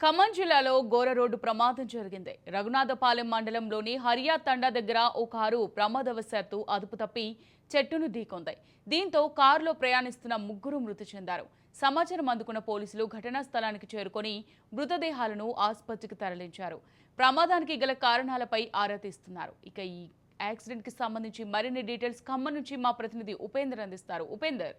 ఖమ్మం జిల్లాలో ఘోర రోడ్డు ప్రమాదం జరిగింది. రఘునాథపాలెం మండలంలోని హరియా తండా దగ్గర ఓ కారు ప్రమాదవశాత్తు అదుపు తప్పి చెట్టును ఢీకొంది. దీంతో కారులో ప్రయాణిస్తున్న ముగ్గురు మృతి చెందారు. సమాచారం అందుకున్న పోలీసులు ఘటనా స్థలానికి చేరుకొని మృతదేహాలను ఆసుపత్రికి తరలించారు. ప్రమాదానికి గల కారణాలపై ఆరా తీస్తున్నారు. ఇక ఈ యాక్సిడెంట్ కి సంబంధించి మరిన్ని డీటెయిల్స్ ఖమ్మం నుంచి మా ప్రతినిధి ఉపేందర్ అందిస్తారు. ఉపేందర్.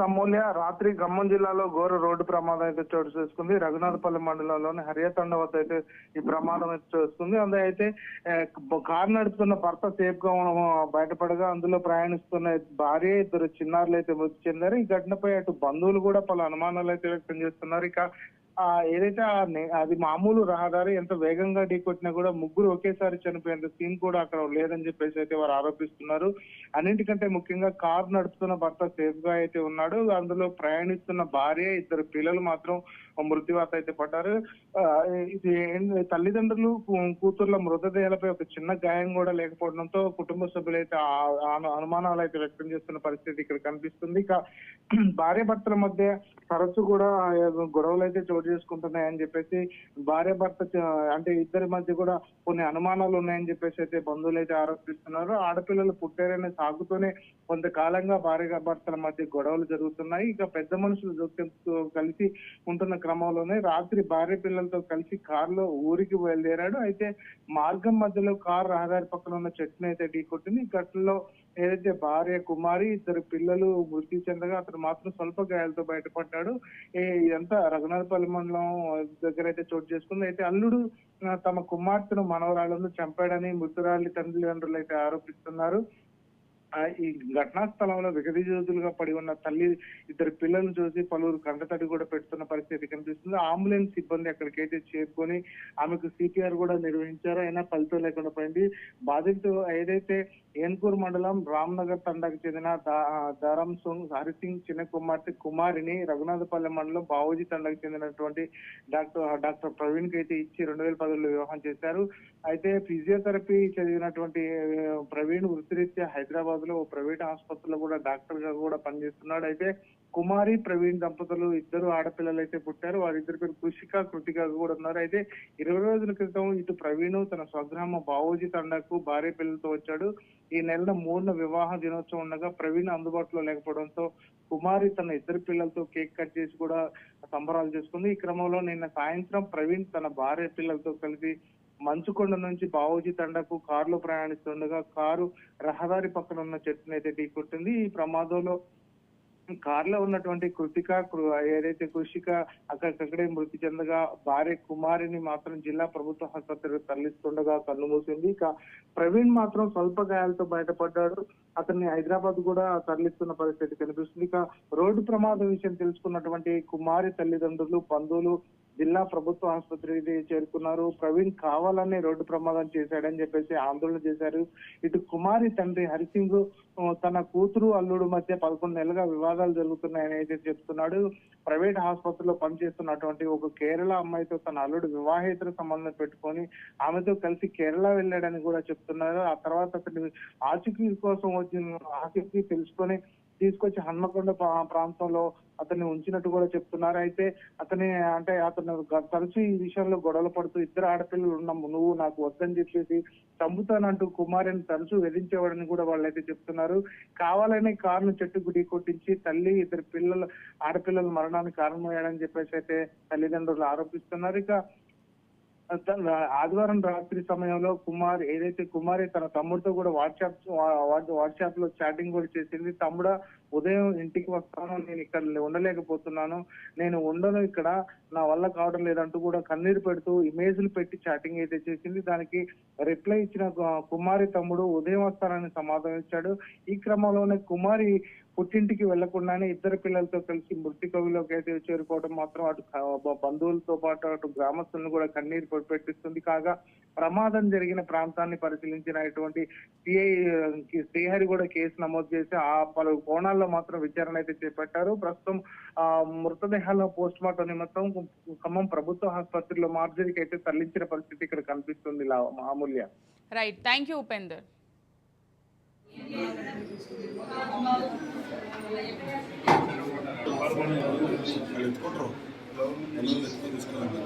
అమూల్య రాత్రి ఖమ్మం జిల్లాలో ఘోర రోడ్డు ప్రమాదం అయితే చోటు చేసుకుంది. రఘునాథపల్లి మండలంలోని హరియతండ వద్ద అయితే ఈ ప్రమాదం అయితే చేసుకుంది. అందులో అయితే కారు నడుపుతున్న భర్త సేఫ్ గా బయటపడగా అందులో ప్రయాణిస్తున్న భార్య ఇద్దరు చిన్నారులు అయితే మృతి చెందారు. ఈ ఘటనపై అటు బంధువులు కూడా పలు అనుమానాలు అయితే వ్యక్తం చేస్తున్నారు. ఇక ఏదైతే అది మామూలు రహదారి ఎంత వేగంగా ఢీకొట్టినా కూడా ముగ్గురు ఒకేసారి చనిపోయేంత సీన్ కూడా అక్కడ లేదని చెప్పేసి అయితే వారు ఆరోపిస్తున్నారు. అన్నింటికంటే ముఖ్యంగా కారు నడుపుతున్న భర్త సేఫ్ గా అయితే ఉన్నాడు. అందులో ప్రయాణిస్తున్న భార్య ఇద్దరు పిల్లలు మాత్రం మృత్యువాత అయితే పడ్డారు. ఇది తల్లిదండ్రులు కూతుర్ల మృతదేహాలపై ఒక చిన్న గాయం కూడా లేకపోవడంతో కుటుంబ సభ్యులైతే అనుమానాలు అయితే వ్యక్తం చేస్తున్న పరిస్థితి ఇక్కడ కనిపిస్తుంది. ఇక భార్య భర్తల మధ్య తరచు కూడా గొడవలు అయితే చోటు చేసుకుంటున్నాయని చెప్పేసి భార్య భర్త అంటే ఇద్దరి మధ్య కూడా కొన్ని అనుమానాలు ఉన్నాయని చెప్పేసి అయితే బంధువులు అయితే ఆరోపిస్తున్నారు. ఆడపిల్లలు పుట్టారనే సాగుతూనే కొంతకాలంగా భార్య భర్తల మధ్య గొడవలు జరుగుతున్నాయి. ఇక పెద్ద మనుషులు జోక్యంతో కలిసి ఉంటున్న క్రమంలోనే రాత్రి భార్య పిల్లలతో కలిసి కారులో ఊరికి బయలుదేరాడు. అయితే మార్గం మధ్యలో కారు రహదారి పక్కన ఉన్న చెట్టును అయితే ఢీకొట్టింది. ఈ ఘటనలో ఏదైతే భార్య కుమారి ఇద్దరు పిల్లలు మృతి చెందగా అతను మాత్రం స్వల్ప గాయాలతో బయటపడ్డాడు. ఇదంతా రఘునాథపల్లి మండలం దగ్గర అయితే చోటు చేసుకుంది. అయితే అల్లుడు తమ కుమార్తెను మనవరాలను చంపాడని మృతురాలి తల్లిదండ్రులు అయితే ఆరోపిస్తున్నారు. ఈ ఘటనా స్థలంలో విగదిజోతులుగా పడి ఉన్న తల్లి ఇద్దరు పిల్లలను చూసి పలువురు కంటతడి కూడా పెడుతున్న పరిస్థితి కనిపిస్తుంది. అంబులెన్స్ సిబ్బంది అక్కడికైతే చేరుకొని ఆమెకు సిపిఆర్ కూడా నిర్వహించారు. అయినా ఫలితం లేకుండా పోయింది. బాధితులు ఏదైతే ఏన్కూర్ మండలం రామ్నగర్ తండాకు చెందిన దారం హరిసింగ్ చిన్న కుమార్తె కుమారిని రఘునాథపల్లి మండలం బావోజీ తండాకు చెందినటువంటి డాక్టర్ ప్రవీణ్ కి అయితే ఇచ్చి 2010లో వివాహం చేశారు. అయితే ఫిజియోథెరపీ చదివినటువంటి ప్రవీణ్ వృత్తిరీత్యా హైదరాబాద్ లో ప్రైవేట్ ఆసుపత్రిలో కూడా డాక్టర్ గా కూడా పనిచేస్తున్నాడు. అయితే కుమారి ప్రవీణ్ దంపతులు ఇద్దరు ఆడపిల్లలు అయితే పుట్టారు. వారిద్దరి పేరు కృషిక కృతిక కూడా ఉన్నారు. అయితే 20 రోజుల క్రితం ఇటు ప్రవీణ్ తన స్వగ్రామ బావోజీ తండాకు భార్య పిల్లలతో వచ్చాడు. ఈ నెల 3న వివాహ దినోత్సవం ఉండగా ప్రవీణ్ అందుబాటులో లేకపోవడంతో కుమారి తన ఇద్దరు పిల్లలతో కేక్ కట్ చేసి కూడా సంబరాలు చేసుకుంది. ఈ క్రమంలో నిన్న సాయంత్రం ప్రవీణ్ తన భార్య పిల్లలతో కలిసి మంచుకొండ నుంచి బావోజీ తండాకు కారులో ప్రయాణిస్తుండగా కారు రహదారి పక్కన ఉన్న చెట్టును అయితే ఢీకొట్టింది. ఈ ప్రమాదంలో కారులో ఉన్నటువంటి ఏదైతే కృషిక అక్కడికక్కడే మృతి చెందగా భార్య కుమారిని మాత్రం జిల్లా ప్రభుత్వ ఆసుపత్రికి తరలిస్తుండగా కన్నుమూసింది. ఇక ప్రవీణ్ మాత్రం స్వల్ప గాయాలతో బయటపడ్డాడు. అతన్ని హైదరాబాద్ కూడా తరలిస్తున్న పరిస్థితి కనిపిస్తుంది. ఇక రోడ్డు ప్రమాదం విషయం తెలుసుకున్నటువంటి కుమారి తల్లిదండ్రులు బంధువులు జిల్లా ప్రభుత్వ ఆసుపత్రికి చేరుకున్నారు. ప్రవీణ్ కావాలని రోడ్డు ప్రమాదం చేశాడని చెప్పేసి ఆందోళన చేశారు. ఇటు కుమారి తండ్రి హరిసింగ్ తన కూతురు అల్లుడు మధ్య 11 నెలలుగా వివాదాలు జరుగుతున్నాయని అయితే చెప్తున్నాడు. ప్రైవేట్ ఆసుపత్రిలో పనిచేస్తున్నటువంటి ఒక కేరళ అమ్మాయితో తన అల్లుడు వివాహేతర సంబంధం పెట్టుకొని ఆమెతో కలిసి కేరళ వెళ్ళాడని కూడా చెప్తున్నారు. ఆ తర్వాత అతని ఆచూకీ కోసం ఆచూకీ తెలుసుకొని తీసుకొచ్చి హన్మకొండ ప్రాంతంలో అతన్ని ఉంచినట్టు కూడా చెప్తున్నారు. అయితే అతను తరచూ ఈ విషయంలో గొడవలు పడుతూ ఇద్దరు ఆడపిల్లలు ఉన్నాము, నువ్వు నాకు వద్దని చెప్పేసి చంపుతానంటూ కుమారిని తరచూ వేధించేవాడని కూడా వాళ్ళైతే చెప్తున్నారు. కావాలనే కారును చెట్టుకు ఢీకొట్టించి తల్లి ఇద్దరు ఆడపిల్లల మరణానికి కారణమయ్యాడని చెప్పేసి అయితే తల్లిదండ్రులు ఆరోపిస్తున్నారు. ఇక ఆదివారం రాత్రి సమయంలో కుమారి తన తమ్ముడితో కూడా వాట్సాప్ లో చాటింగ్ కూడా చేసింది. తమ్ముడా, ఉదయం ఇంటికి వస్తాను, నేను ఇక్కడ ఉండలేకపోతున్నాను, నేను ఉండను, ఇక్కడ నా వల్ల కావడం లేదంటూ కూడా కన్నీరు పెడుతూ ఇమేజ్లు పెట్టి చాటింగ్ అయితే చేసింది. దానికి రిప్లై ఇచ్చిన కుమారి తమ్ముడు ఉదయం వస్తానని సమాధానం ఇచ్చాడు. ఈ క్రమంలోనే కుమారి పుట్టింటికి వెళ్లకుండానే ఇద్దరు పిల్లలతో కలిసి మృతి కవిలోకి అయితే చేరుకోవడం మాత్రం అటు బంధువులతో పాటు అటు గ్రామస్తులను కూడా కన్నీరు పెట్టిస్తుంది. కాగా ప్రమాదం జరిగిన ప్రాంతాన్ని పరిశీలించినటువంటి సిఐ శ్రీహరి కూడా కేసు నమోదు చేసి ఆ పలు కోణాల్లో మాత్రం విచారణ అయితే చేపట్టారు. ప్రస్తుతం మృతదేహాలను పోస్ట్ మార్టం నిమిత్తం ఖమ్మం ప్రభుత్వ ఆసుపత్రిలో మార్జరీకి అయితే తరలించిన పరిస్థితి ఇక్కడ కనిపిస్తుంది. Amulya. Right, thank you Upender. Control. Nellore తీసుకెళ్ళాను.